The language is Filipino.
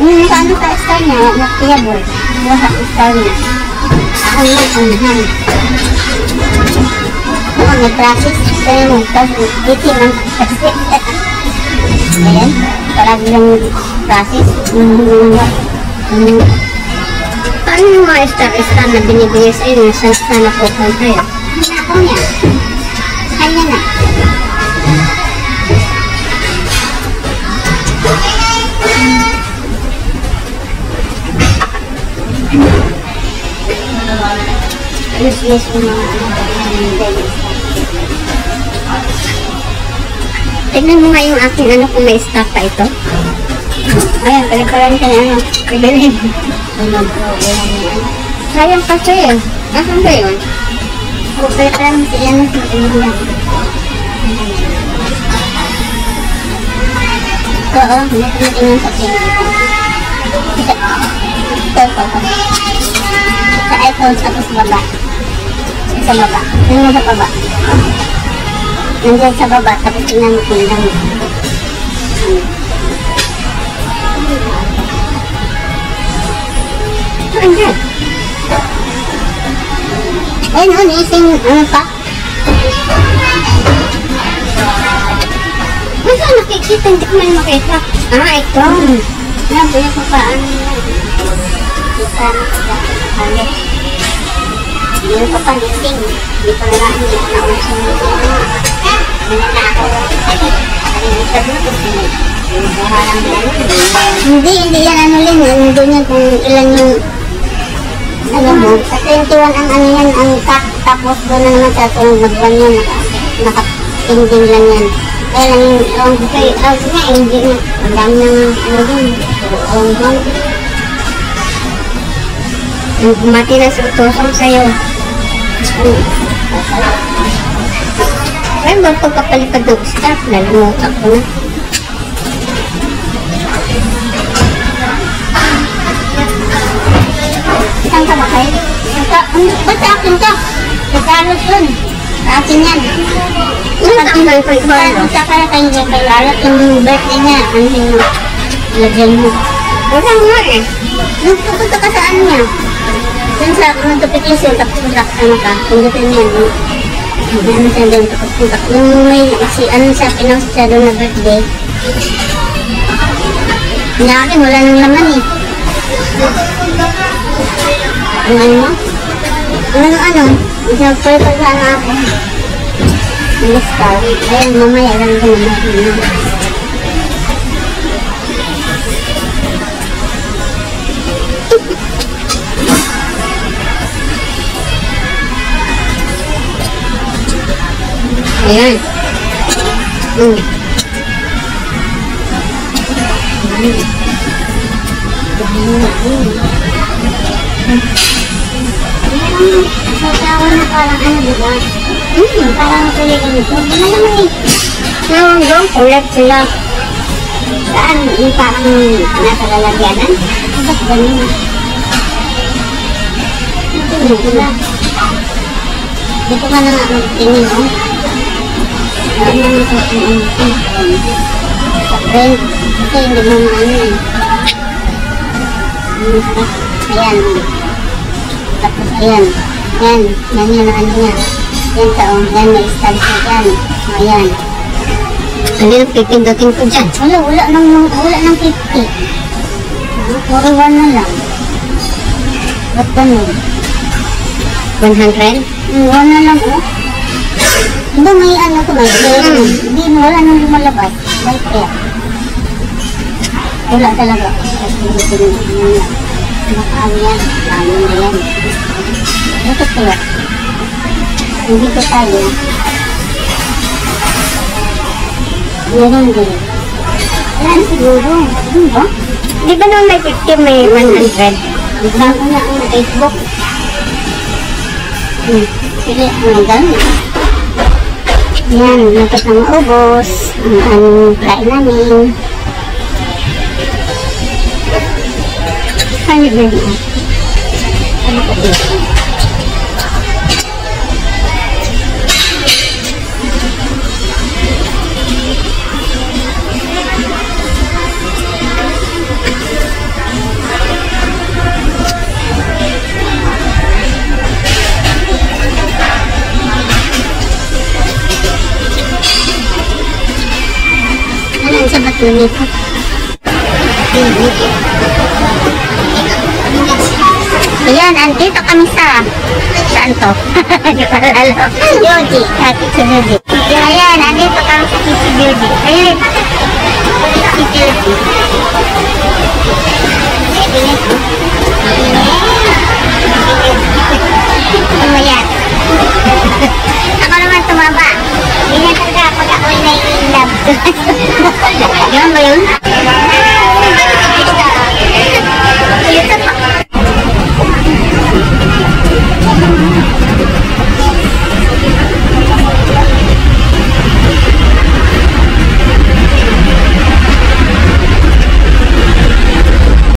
Yung ano sa star niya, nakiyabol. Yung sa star niya. Ako yung anhan. Ako nag-practice. Kaya mo, tapos itim ang kasi. Ayan, parang lang practice. Paano yung mga star na binibigay sa inyo? Saan na pupunta yun? Ako niya. Kanya na. Yes, tignan mo nga yung aking ano kung may stock pa ito. Ayan, paliparan ka na ano. Pigalin. Sayang kasi yun. Asan ba yun? Paliparan siya na sa pigalin. Oo, natingin sa pigalin. Ito. Sa iPhone, tapos baba. Sa baba. Tingnan sa baba. Nandiyan sa baba, tapos tingnan mo kung lang. Andyan. Ayun, ano, ising, ano pa? Saan nakikita? Hindi ko man makita. Ah, ito. Nabuya ko pa, ano yan. Kita na sa kanya. Hindi ko pa nising. Hindi ko na hindi ko nausong nito. Hindi yan ano lang. Nandun yan kung ilan yung ano mo. Sa 21 ang ano yan, ang tapos doon na naman sa mag-1 yan. Naka-ending lang yan. Kaya lang yung out nga, hindi na. Ang dami ng ano dun. Mati na sa utosong sa'yo. Ay, magpagkapalipad ng staff, nalimutan ko na. Saan ka ba kayo? Ba't sa akin ka? Sa Carlos yun. Sa akin yan. Sa kaya kayo kay Carlos, yung birthday niya. Ano yung lagyan mo? Wala nga eh. Nagpupunta ka sa ano niya? Dun sa notification, tapos ano ka, pindutin yan. Ano siya doon, tapos puntak. Nung may, ano siya, pinost siya doon na birthday. Hindi akin, wala nang laman eh. Ano? Ano? Nagpapal sana ako. Lista. Ayan, mamaya lang ko naman. Ayan. Sasawa na parang ano, diba? Parang tuloy ganito. Ano naman eh? Nawang doon, ulat. Saan? Yung parang nasa lalagyanan? Ba't ganun? Dito ka na nga magtingin, no? Ano naman sa tingin? Sa friend. Kasi hindi mo maano eh. Ayan. Tapos ayan. Yan ang ano niya. Yan taong. Yan may stand ko dyan. Ayan. Hindi na pipindutin ko dyan. Wala nang 50. Puro 1 na lang. Ba't ganun? 100? 1 na lang oh. Hindi may ano ko may hindi wala nang lumalabas. Like kaya. Wala talaga. Makaano yan. Lalo na yan. Bakit kaya? Hindi ko tayo. Meron din. Yan siguro. Ano ba? Di ba nung may 50 may 100? Bago na ang Facebook. Sige, ano gano'n? Yan, napos na maubos. Ang kain namin. Ano ba yun? Ano ko dito? Dito. Ayan, andito kami sa... Saan to? Hindi ko alam. Beauty. Kitchen Beauty. Ayan, andito kami sa Kitchen Beauty. Ayun. Kitchen Beauty.